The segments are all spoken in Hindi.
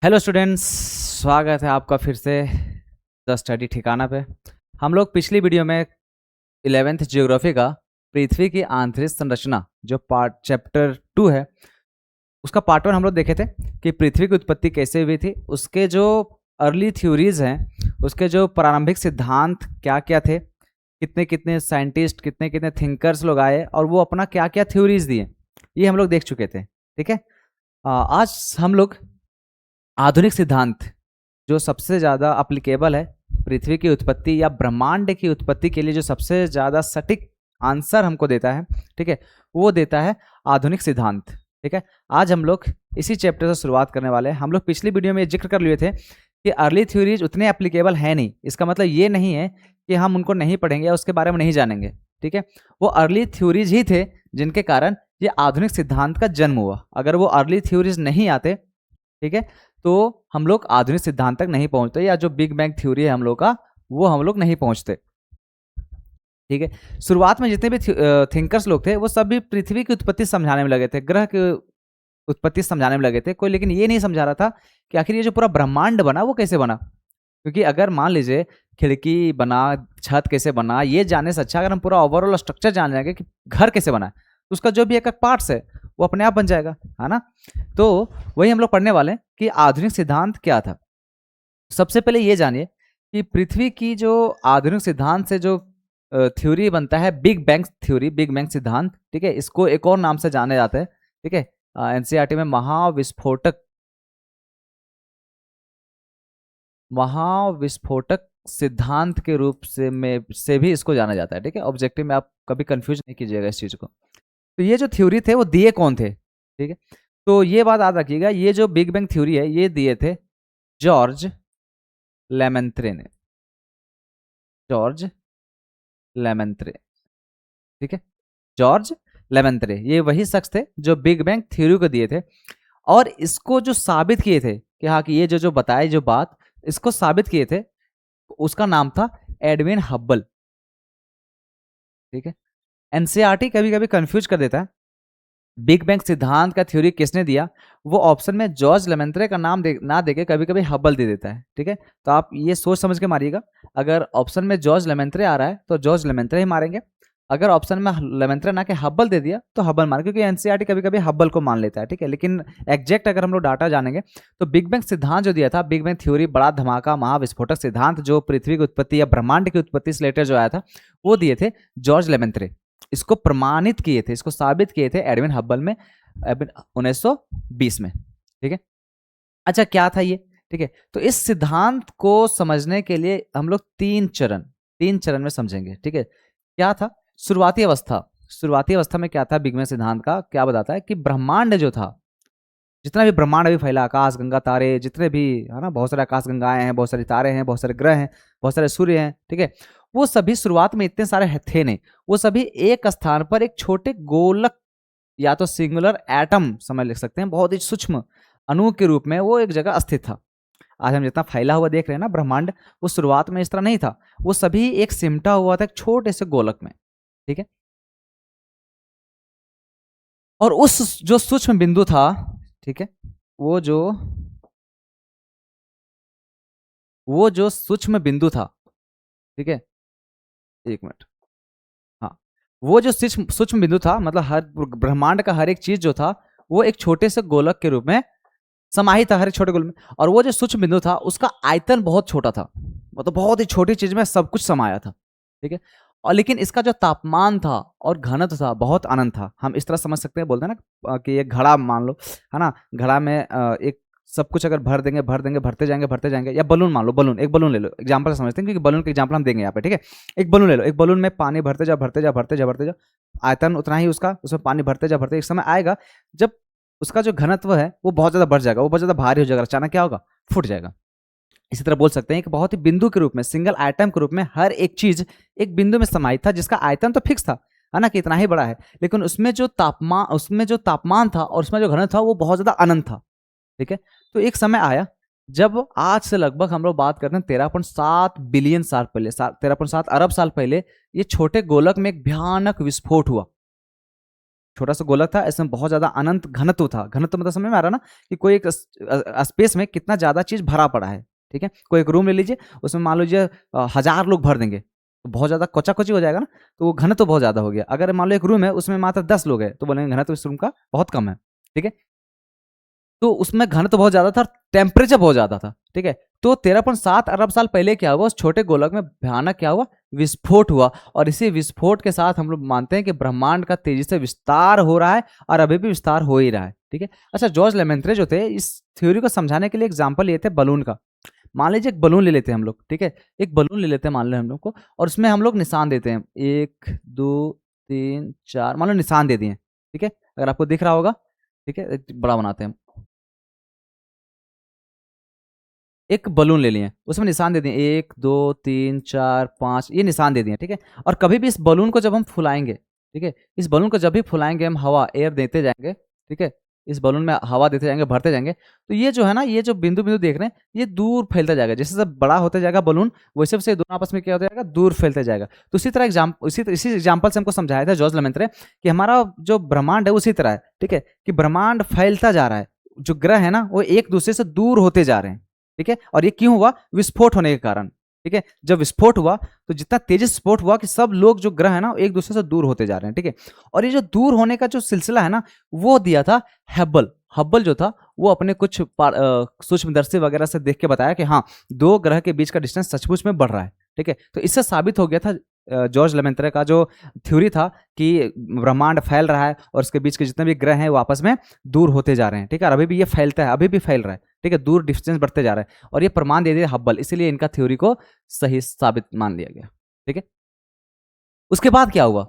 हेलो स्टूडेंट्स, स्वागत है आपका फिर से द स्टडी ठिकाना पे। हम लोग पिछली वीडियो में 11th ज्योग्राफी का पृथ्वी की आंतरिक संरचना जो पार्ट चैप्टर 2 है उसका पार्ट 1 हम लोग देखे थे कि पृथ्वी की उत्पत्ति कैसे हुई थी, उसके जो अर्ली थ्योरीज हैं, उसके जो प्रारंभिक सिद्धांत क्या क्या थे, कितने कितने साइंटिस्ट कितने कितने थिंकर्स लोग आए और वो अपना क्या क्या थ्योरीज दिए, ये हम लोग देख चुके थे। ठीक है, आज हम लोग आधुनिक सिद्धांत जो सबसे ज़्यादा अप्लीकेबल है पृथ्वी की उत्पत्ति या ब्रह्मांड की उत्पत्ति के लिए, जो सबसे ज़्यादा सटीक आंसर हमको देता है, ठीक है, वो देता है आधुनिक सिद्धांत। ठीक है, आज हम लोग इसी चैप्टर से शुरुआत करने वाले हैं। हम लोग पिछली वीडियो में जिक्र कर लिए थे कि अर्ली थ्योरीज उतने एप्लीकेबल है नहीं। इसका मतलब ये नहीं है कि हम उनको नहीं पढ़ेंगे या उसके बारे में नहीं जानेंगे। ठीक है, वो अर्ली थ्योरीज ही थे जिनके कारण ये आधुनिक सिद्धांत का जन्म हुआ। अगर वो अर्ली थ्योरीज नहीं आते, ठीक है, तो हम लोग आधुनिक सिद्धांत तक नहीं पहुंचते, या जो बिग बैंग थ्योरी है हम लोग का, वो हम लोग नहीं पहुंचते। ठीक है, शुरुआत में जितने भी थिंकर्स लोग थे वो सभी पृथ्वी की उत्पत्ति समझाने में लगे थे, ग्रह की उत्पत्ति समझाने में लगे थे। कोई लेकिन ये नहीं समझा रहा था कि आखिर ये जो पूरा ब्रह्मांड बना वो कैसे बना। क्योंकि अगर मान लीजिए खिड़की बना, छत कैसे बना, ये जानने से अच्छा अगर हम पूरा ओवरऑल स्ट्रक्चर जान जाएंगे कि घर कैसे बना, तो उसका जो भी एक एक पार्ट्स है वो अपने आप बन जाएगा, है ना। तो वही हम लोग पढ़ने वाले हैं कि आधुनिक सिद्धांत क्या था। सबसे पहले ये जानिए कि पृथ्वी की जो आधुनिक सिद्धांत से जो थ्योरी बनता है, big bang theory, big bang सिद्धांत। ठीक है, इसको एक और नाम से जाने जाते हैं। ठीक है, एनसीईआरटी में महाविस्फोटक सिद्धांत के रूप से भी इसको जाना जाता है। ठीक है, ऑब्जेक्टिव में आप कभी कंफ्यूज नहीं कीजिएगा इस चीज को। तो ये जो थ्योरी थे वो दिए कौन थे? ठीक है, तो ये बात याद रखिएगा, ये जो बिग बैंग थ्योरी है ये दिए थे जॉर्ज लेमेंत्रे ने। जॉर्ज लेमेंत्रे, ठीक है, जॉर्ज लेमेंत्रे, ये वही शख्स थे जो बिग बैंग थ्योरी को दिए थे। और इसको जो साबित किए थे कि हाँ कि ये जो जो बताए जो बात, इसको साबित किए थे, उसका नाम था एडविन हब्बल। ठीक है, एनसीईआरटी कभी कभी कंफ्यूज कर देता है बिग बैंग सिद्धांत का थ्योरी किसने दिया। वो ऑप्शन में जॉर्ज लेमेंत्रे का नाम ना देके कभी कभी हब्बल दे देता है। ठीक है, तो आप ये सोच समझ के मारिएगा, अगर ऑप्शन में जॉर्ज लेमेंत्रे आ रहा है तो जॉर्ज लेमेंत्रे ही मारेंगे, अगर ऑप्शन में लेमेंत्रे ना के हब्बल दे दिया तो हब्बल मारेंगे, क्योंकि एनसीईआरटी कभी कभी हब्बल को मान लेता है। ठीक है, लेकिन एग्जैक्ट अगर हम लोग डाटा जानेंगे तो बिग बैंग सिद्धांत जो दिया था, बिग बैंग थ्योरी, बड़ा धमाका महाविस्फोटक सिद्धांत, जो पृथ्वी की उत्पत्ति या ब्रह्मांड की उत्पत्ति से रिलेटेड जो आया था, वो दिए थे जॉर्ज लेमेंत्रे। इसको प्रमाणित किए थे, इसको साबित किए थे एडविन हब्बल में 1920 में। ठीक है, अच्छा क्या था ये? ठीक है, तो इस सिद्धांत को समझने के लिए हम लोग तीन चरण में समझेंगे। ठीक है, क्या था शुरुआती अवस्था? शुरुआती अवस्था में क्या था बिग बैंग सिद्धांत का? क्या बताता है कि ब्रह्मांड जो था, जितना भी ब्रह्मांड अभी फैला, आकाश गंगा तारे जितने भी, है ना, बहुत सारे आकाश गंगाएं हैं, बहुत सारे तारे हैं, बहुत सारे ग्रह हैं, बहुत सारे सूर्य हैं। ठीक है, वो सभी शुरुआत में इतने सारे थे नहीं, वो सभी एक स्थान पर एक छोटे गोलक या तो सिंगुलर एटम समझ ले सकते हैं, बहुत ही सूक्ष्म अणु के रूप में वो एक जगह स्थित था। आज हम जितना फैला हुआ देख रहे हैं ना ब्रह्मांड, वो शुरुआत में इस तरह नहीं था, वो सभी एक सिमटा हुआ था एक छोटे से गोलक में। ठीक है, और उस जो सूक्ष्म बिंदु था, ठीक है, वो जो वो जो सूक्ष्म बिंदु था, ठीक है, एक मिनट, हाँ, वो जो सूक्ष्म सूक्ष्म बिंदु था, मतलब हर ब्रह्मांड का हर एक चीज जो था वो एक छोटे से गोलक के रूप में समाहित था, हर एक छोटे गोलक में। और वो जो सूक्ष्म बिंदु था उसका आयतन बहुत छोटा था, मतलब बहुत ही छोटी चीज में सब कुछ समाया था। ठीक है, और लेकिन इसका जो तापमान था और घनत्व था बहुत अनंत था। हम इस तरह समझ सकते हैं, बोलते हैं ना कि एक घड़ा मान लो, है ना, घड़ा में एक सब कुछ अगर भर देंगे भरते जाएंगे, या बलून मान लो, बलून, एक बलून ले लो, एग्जांपल समझते हैं क्योंकि बलून का एग्जांपल हम देंगे यहाँ पे। ठीक है, एक बलून ले लो, एक बलून में पानी भरते जाओ, आयतन उतना ही उसका, उसमें पानी भरते एक समय आएगा जब उसका जो घनत्व है वो बहुत ज्यादा बढ़ जाएगा, वो बहुत ज्यादा भारी हो जाएगा, अचानक क्या होगा, फूट जाएगा। इसी तरह बोल सकते हैं कि बहुत ही बिंदु के रूप में, सिंगल आइटम के रूप में हर एक चीज एक बिंदु में समाहित था, जिसका आयतन तो फिक्स था, है ना, कि इतना ही बड़ा है, लेकिन उसमें जो तापमान था और उसमें जो घनत्व था वो बहुत ज्यादा अनंत था। ठीक है, तो एक समय आया जब आज से लगभग हम लोग बात करते हैं 13.7 बिलियन साल पहले, 13.7 अरब साल पहले, ये छोटे गोलक में एक भयानक विस्फोट हुआ। छोटा सा गोलक था, इसमें बहुत ज्यादा अनंत घनत्व था। घनत्व मतलब समझ में आ रहा ना कि कोई एक स्पेस में कितना ज्यादा चीज भरा पड़ा है। ठीक है, कोई एक रूम ले लीजिए, उसमें मान लीजिए 1000 लोग भर देंगे तो बहुत ज्यादा कोचा कोची हो जाएगा ना, तो वो घनत्व बहुत ज्यादा हो गया। अगर मान लो एक रूम है उसमें मात्र 10 लोग है तो बोलेंगे घनत्व इस रूम का बहुत कम है। ठीक है, तो उसमें घनत्व बहुत ज्यादा था, टेम्परेचर बहुत ज्यादा था। ठीक है, तो 13.7 अरब साल पहले क्या हुआ, उस छोटे गोलक में भयानक क्या हुआ, विस्फोट हुआ। और इसी विस्फोट के साथ हम लोग मानते हैं कि ब्रह्मांड का तेजी से विस्तार हो रहा है और अभी भी विस्तार हो ही रहा है। ठीक है, अच्छा, जॉर्ज लेमेंत्रे जो थे इस थ्योरी को समझाने के लिए एग्जाम्पल ये थे बलून का। मान लीजिए एक बलून ले लेते हैं हम लोग। ठीक है, एक बलून ले लेते हैं मान लो हम लोग को, और उसमें हम लोग निशान देते हैं 1 2 3 4, मान लो निशान दे दिए। ठीक है, अगर आपको दिख रहा होगा। ठीक है, बड़ा बनाते हैं, एक बलून ले लिए, उसमें निशान दे दिए 1 2 3 4 5, ये निशान दे दिए। ठीक है, और कभी भी इस बलून को जब हम फुलाएंगे, ठीक है, इस बलून को जब भी फुलाएंगे हम, हवा एयर देते जाएंगे। ठीक है, इस बलून में हवा देते जाएंगे, भरते जाएंगे, तो ये जो है ना, ये जो बिंदु बिंदु देख रहे हैं, ये दूर फैलता जाएगा। जैसे जब बड़ा होता जाएगा बलून, वैसे वैसे दोनों आपस में क्या होता जाएगा, दूर फैलता जाएगा। तो इसी तरह इसी एग्जाम्पल से हमको समझाया था जॉर्ज लेमेंत्रे कि हमारा जो ब्रह्मांड है उसी तरह है। ठीक है, कि ब्रह्मांड फैलता जा रहा है, जो ग्रह है ना वो एक दूसरे से दूर होते जा रहे हैं। ठीक है, और ये क्यों हुआ, विस्फोट होने के कारण। ठीक है, जब विस्फोट हुआ तो जितना तेजी से विस्फोट हुआ कि सब लोग जो ग्रह है ना एक दूसरे से दूर होते जा रहे हैं। ठीक है, और ये जो दूर होने का जो सिलसिला है ना, वो दिया था हब्बल। हब्बल जो था वो अपने कुछ सूक्ष्मदर्शी वगैरह से देख के बताया कि हाँ, दो ग्रह के बीच का डिस्टेंस सचमुच में बढ़ रहा है। ठीक है, तो इससे साबित हो गया था जॉर्ज लेमेंत्रे का जो थ्योरी था कि ब्रह्मांड फैल रहा है और उसके बीच के जितने भी ग्रह हैं वो आपस में दूर होते जा रहे हैं। ठीक है, और अभी भी ये फैलता है, अभी भी फैल रहा है। ठीक है, दूर डिस्टेंस बढ़ते जा रहा है, और ये प्रमाण दे दिया हब्बल, इसीलिए इनका थ्योरी को सही साबित मान लिया गया। ठीक है, उसके बाद क्या हुआ,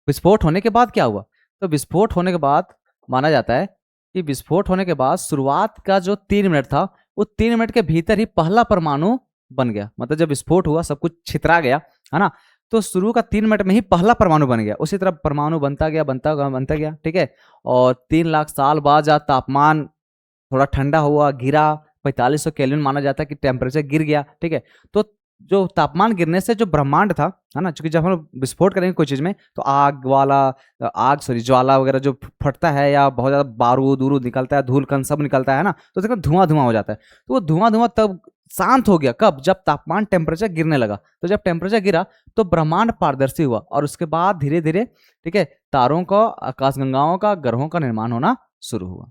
विस्फोट होने के बाद क्या हुआ, तो विस्फोट होने के बाद माना जाता है कि विस्फोट होने के बाद शुरुआत का जो 3 मिनट था, वो 3 मिनट के भीतर ही पहला परमाणु बन गया। मतलब जब विस्फोट हुआ, सब कुछ छितरा गया, है ना, तो शुरू का 3 मिनट में ही पहला परमाणु बन गया। उसी तरह परमाणु बनता गया, बनता गया, बनता गया। ठीक है, और 3 लाख साल बाद जब तापमान थोड़ा ठंडा हुआ, गिरा, 4500 केल्विन माना जाता है कि टेम्परेचर गिर गया। ठीक है, तो जो तापमान गिरने से जो ब्रह्मांड था, है ना, क्योंकि जब हम विस्फोट करेंगे कोई चीज में तो ज्वाला वगैरह जो फटता है, या बहुत ज्यादा बारूद उरूद निकलता है, धूल कण सब निकलता है ना, तो देखो धुआं धुआं हो जाता है। तो वो धुआं धुआं तब शांत हो गया कब, जब तापमान टेम्परेचर गिरने लगा। तो जब टेम्परेचर गिरा तो ब्रह्मांड पारदर्शी हुआ, और उसके बाद धीरे धीरे, ठीक है, तारों का, आकाशगंगाओं का, ग्रहों का निर्माण होना शुरू हुआ।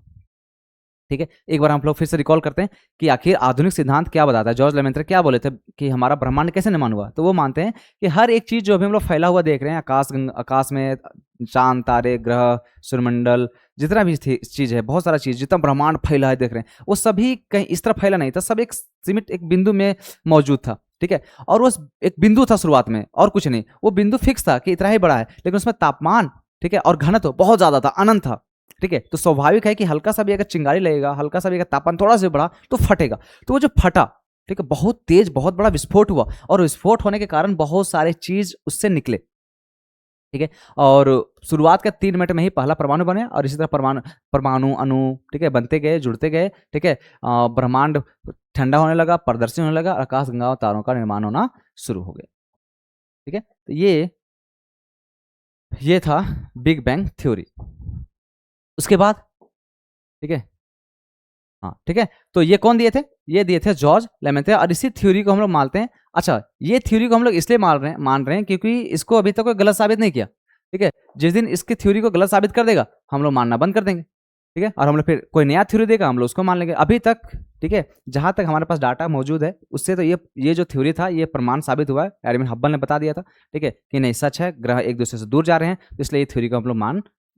ठीक है, एक बार हम लोग फिर से रिकॉल करते हैं कि आखिर आधुनिक सिद्धांत क्या बताता है। जॉर्ज लेमेंत्रे क्या बोले थे कि हमारा ब्रह्मांड कैसे निर्माण हुआ, तो वो मानते हैं कि हर एक चीज जो अभी हम लोग फैला हुआ देख रहे हैं, आकाश में चांद, तारे, ग्रह, सूर्यमंडल, जितना भी चीज है, बहुत सारा चीज, जितना ब्रह्मांड फैला है देख रहे हैं, वो सभी कहीं इस तरह फैला नहीं था, सब एक सीमित एक बिंदु में मौजूद था। ठीक है, और वो एक बिंदु था शुरुआत में, और कुछ नहीं, वो बिंदु फिक्स था कि इतना ही बड़ा है, लेकिन उसमें तापमान, ठीक है, और घनत्व बहुत ज्यादा था, अनंत था। ठीक है, तो स्वाभाविक है कि हल्का सा भी अगर चिंगारी लगेगा, हल्का सा भी अगर तापमान थोड़ा सा बढ़ा तो फटेगा। तो वो जो फटा, ठीक है, बहुत तेज, बहुत बड़ा विस्फोट हुआ, और विस्फोट होने के कारण बहुत सारे चीज उससे निकले। ठीक है, और शुरुआत के 3 मिनट में ही पहला परमाणु बने, और इसी तरह परमाणु परमाणु अणु, ठीक है, बनते गए, जुड़ते गए। ठीक है, ब्रह्मांड ठंडा होने लगा, पारदर्शी होने लगा, आकाश गंगा तारों का निर्माण होना शुरू हो गया। ठीक है, तो ये था बिग बैंग थ्योरी। उसके बाद, ठीक है, हाँ, ठीक है, तो ये कौन दिए थे, ये दिए थे जॉर्ज लेमेंत्रे, और इसी थ्योरी को हम लोग मानते हैं। अच्छा, ये थ्योरी को हम लोग इसलिए मान रहे हैं क्योंकि इसको अभी तक कोई गलत साबित नहीं किया। ठीक है, जिस दिन इसकी थ्योरी को गलत साबित कर देगा, हम लोग मानना बंद कर देंगे। ठीक है, और हम लोग फिर कोई नया थ्योरी देगा, हम लोग उसको मान लेंगे। अभी तक, ठीक है, जहां तक हमारे पास डाटा मौजूद है, उससे तो ये जो थ्योरी था ये प्रमाण साबित हुआ है, एडविन हब्बल ने बता दिया था। ठीक है, कि नहीं, सच है, ग्रह एक दूसरे से दूर जा रहे हैं, इसलिए ये थ्योरी को हम लोग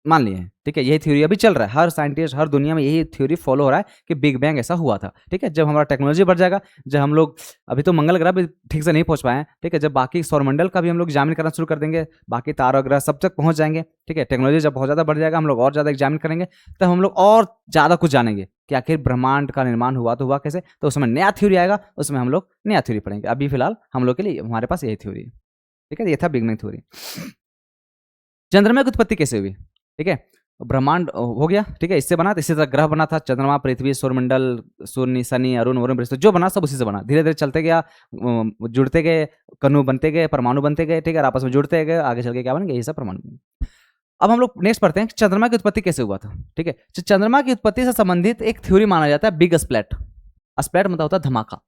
मान लिए हैं। ठीक है, यही थ्योरी अभी चल रहा है, हर साइंटिस्ट, हर दुनिया में यही थ्योरी फॉलो हो रहा है कि बिग बैंग ऐसा हुआ था। ठीक है, जब हमारा टेक्नोलॉजी बढ़ जाएगा, जब हम लोग, अभी तो मंगल ग्रह भी ठीक से नहीं पहुंच पाए हैं, ठीक है, जब बाकी सौरमंडल का भी हम लोग एग्जामिन करना शुरू कर देंगे, बाकी तारा ग्रह सब तक पहुंच जाएंगे। ठीक है, टेक्नोलॉजी जब बहुत ज्यादा बढ़ जाएगा, हम लोग और ज्यादा एग्जामिन करेंगे, तब हम लोग और ज्यादा कुछ जानेंगे कि आखिर ब्रह्मांड का निर्माण हुआ तो हुआ कैसे। तो उसमें नया थ्योरी आएगा, उसमें हम लोग नया थ्योरी पढ़ेंगे। अभी फिलहाल हम लोग के लिए हमारे पास यही थ्योरी है। ठीक है, ये था बिग बैंग थ्योरी। चंद्रमा की उत्पत्ति कैसे हुई, ठीक है, ब्रह्मांड हो गया, ठीक है, इससे बना, इसी तरह ग्रह बना था, चंद्रमा, पृथ्वी, सौरमंडल, सूर्य, शनि, अरुण, वरुण, बृहस्पति, जो बना सब उसी से बना। धीरे धीरे चलते गया, जुड़ते गए, कणु बनते गए, परमाणु बनते गए। ठीक है, आपस में जुड़ते गए, आगे चल के क्या बन गया, ये सब परमाणु। अब हम लोग नेक्स्ट पढ़ते हैं कि चंद्रमा की उत्पत्ति कैसे हुआ था। ठीक है, तो चंद्रमा की उत्पत्ति से संबंधित एक थ्योरी माना जाता है बिग स्प्लैट। स्प्लैट मतलब होता है धमाका।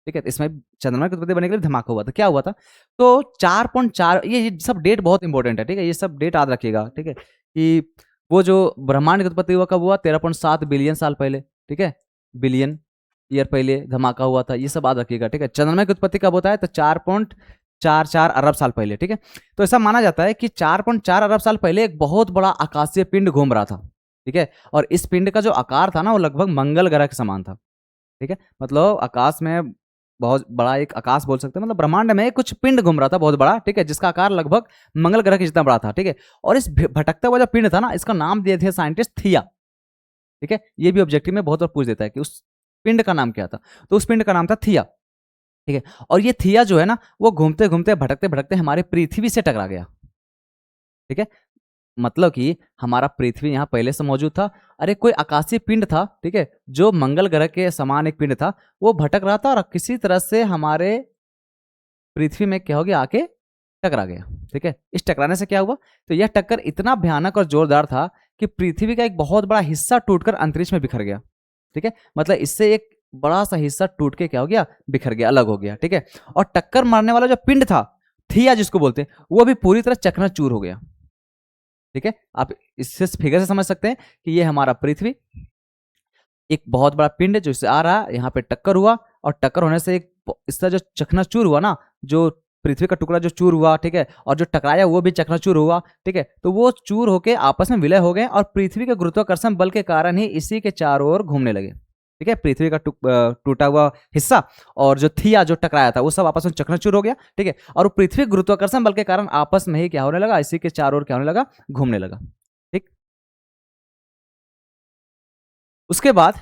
ठीक है, इसमें चंद्रमा की उत्पत्ति बनने के लिए धमाका हुआ था। क्या हुआ था? तो 4.4, ये सब डेट बहुत इंपॉर्टेंट है। ठीक है, ये सब डेट याद रखिएगा। ठीक है, कि वो जो ब्रह्मांड की उत्पत्ति हुआ कब हुआ? 13.7 बिलियन साल पहले। ठीक है, बिलियन ईयर पहले धमाका हुआ था, ये सब याद रखिएगा। ठीक है, चंद्रमा की उत्पत्ति कब होता है? तो 4.44 अरब साल पहले। ठीक है, तो ऐसा माना जाता है कि 4.4 अरब साल पहले एक बहुत बड़ा आकाशीय पिंड घूम रहा था। ठीक है, और इस पिंड का जो आकार था ना, वो लगभग मंगल ग्रह के समान था। ठीक है, मतलब आकाश में बहुत बड़ा एक आकाश बोल सकते हैं, मतलब ब्रह्मांड में कुछ पिंड घूम रहा था बहुत बड़ा। ठीक है, जिसका आकार लगभग मंगल ग्रह के जितना बड़ा था। ठीक है, और इस भटकता हुआ जो पिंड था ना, इसका नाम दिए थे साइंटिस्ट थिया। ठीक है, ये भी ऑब्जेक्टिव में बहुत बार पूछ देता है कि उस पिंड का नाम क्या था, तो उस पिंड का नाम था थिया। ठीक है, और ये थिया जो है ना, वो घूमते घूमते भटकते भटकते हमारे पृथ्वी से टकरा गया। ठीक है, मतलब कि हमारा पृथ्वी यहाँ पहले से मौजूद था। अरे कोई आकाशीय पिंड था, ठीक है, जो मंगल ग्रह के समान एक पिंड था, वो भटक रहा था और किसी तरह से हमारे पृथ्वी में क्या हो गया? आके टकरा गया। ठीक है, इस टकराने से क्या हुआ? तो यह टक्कर इतना भयानक और जोरदार था कि पृथ्वी का एक बहुत बड़ा हिस्सा टूटकर अंतरिक्ष में बिखर गया। ठीक है, मतलब इससे एक बड़ा सा हिस्सा टूट के क्या हो गया? बिखर गया, अलग हो गया। ठीक है, और टक्कर मारने वाला जो पिंड था, थिया जिसको बोलते हैं, वो भी पूरी तरह चकनाचूर हो गया। ठीक है, आप इससे फिगर से समझ सकते हैं कि ये हमारा पृथ्वी एक बहुत बड़ा पिंड है जो इससे आ रहा है, यहाँ पे टक्कर हुआ, और टक्कर होने से एक इसका जो चकनाचूर हुआ ना, जो पृथ्वी का टुकड़ा जो चूर हुआ, ठीक है, और जो टकराया वो भी चकनाचूर हुआ। ठीक है, तो वो चूर होके आपस में विलय हो गए और पृथ्वी के गुरुत्वाकर्षण बल के कारण ही इसी के चारों ओर घूमने लगे। ठीक है, पृथ्वी का टूटा हुआ हिस्सा और जो थिया जो टकराया था, वो सब आपस में चकनाचूर हो गया। ठीक है, और पृथ्वी गुरुत्वाकर्षण बल के कारण आपस में ही क्या होने लगा? इसी के चारों ओर क्या होने लगा? घूमने लगा। ठीक, उसके बाद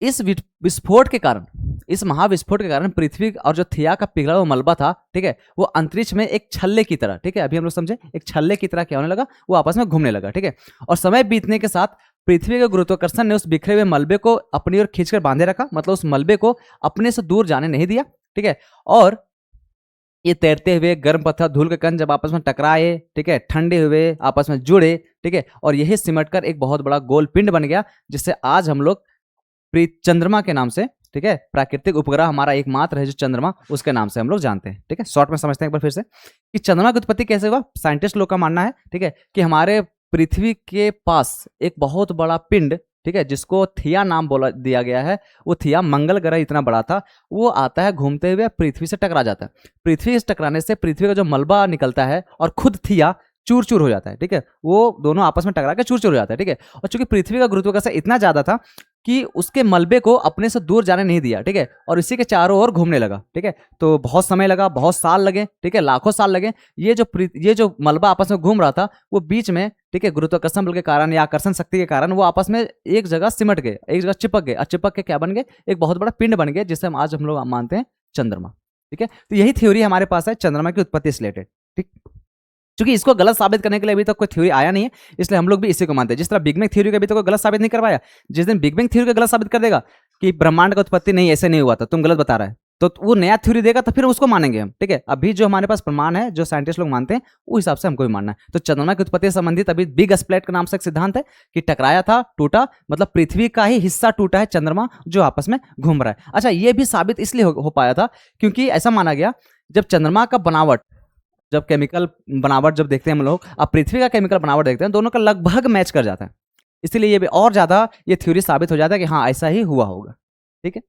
इस विस्फोट के कारण, इस महाविस्फोट के कारण पृथ्वी और जो थिया का पिघला हुआ मलबा था, ठीक है, वो अंतरिक्ष में एक छल्ले की तरह, ठीक है, अभी हम लोग समझे, एक छल्ले की तरह क्या होने लगा? वो आपस में घूमने लगा। ठीक है, और समय बीतने के साथ पृथ्वी के गुरुत्वाकर्षण ने उस बिखरे हुए मलबे को अपनी ओर खींचकर बांधे रखा, मतलब उस मलबे को अपने से दूर जाने नहीं दिया। ठीक है, और ये तैरते हुए गर्म पत्थर धूल के कण जब आपस में टकराए, ठीक है, ठंडे हुए आपस में जुड़े, ठीक है, और यही सिमटकर एक बहुत बड़ा गोल पिंड बन गया, जिससे आज हम लोग चंद्रमा के नाम से, ठीक है, प्राकृतिक उपग्रह हमारा एकमात्र है जो चंद्रमा, उसके नाम से हम लोग जानते हैं। ठीक है, शॉर्ट में समझते हैं एक बार फिर से कि चंद्रमा की उत्पत्ति कैसे हुआ। साइंटिस्ट लोग का मानना है, ठीक है, कि हमारे पृथ्वी के पास एक बहुत बड़ा पिंड, ठीक है, जिसको थिया नाम बोला दिया गया है, वो थिया मंगल ग्रह इतना बड़ा था, वो आता है घूमते हुए पृथ्वी से टकरा जाता है। पृथ्वी से टकराने से पृथ्वी का जो मलबा निकलता है और खुद थिया चूर चूर हो जाता है। ठीक है, वो दोनों आपस में टकरा के चूर चूर हो जाता है। ठीक है, और चूंकि पृथ्वी का गुरुत्वाकर्षण इतना ज्यादा था कि उसके मलबे को अपने से दूर जाने नहीं दिया। ठीक है, और इसी के चारों ओर घूमने लगा। ठीक है, तो बहुत समय लगा, बहुत साल लगे, ठीक है, लाखों साल लगे। ये जो मलबा आपस में घूम रहा था, वो बीच में, ठीक है, गुरुत्वाकर्षण बल के कारण या आकर्षण शक्ति के कारण वो आपस में एक जगह सिमट गए, एक जगह चिपक गए, और चिपक के क्या बन गए? एक बहुत बड़ा पिंड बन गए, जिसे हम लोग मानते हैं चंद्रमा। ठीक है, तो यही थ्योरी हमारे पास है चंद्रमा की उत्पत्ति से रिलेटेड। ठीक, क्योंकि इसको गलत साबित करने के लिए अभी तक कोई थ्योरी आया नहीं है, इसलिए हम लोग भी इसी को मानते हैं। जिस तरह बिग बैंग थ्योरी का अभी तक कोई गलत साबित नहीं करवाया, जिस दिन बिग बैंग थ्योरी का गलत साबित कर देगा कि ब्रह्मांड का उत्पत्ति नहीं, ऐसे नहीं हुआ था, तुम गलत बता रहा है, तो वो नया थ्योरी देगा, तो फिर उसको मानेंगे हम। ठीक है, अभी जो हमारे पास प्रमाण है, जो साइंटिस्ट लोग मानते हैं, उस हिसाब से हमको भी मानना है। तो चंद्रमा की उत्पत्ति से संबंधित अभी बिग स्प्लैट के नाम से एक सिद्धांत है कि टकराया था, टूटा, मतलब पृथ्वी का ही हिस्सा टूटा है, चंद्रमा जो आपस में घूम रहा है। अच्छा, ये भी साबित इसलिए हो पाया था क्योंकि ऐसा माना गया, जब चंद्रमा का बनावट, जब केमिकल बनावट जब देखते हैं हम लोग, अब पृथ्वी का केमिकल बनावट देखते हैं, दोनों का लगभग मैच कर जाता है, इसीलिए ये भी और ज्यादा ये थ्योरी साबित हो जाता है कि हाँ ऐसा ही हुआ होगा। ठीक है,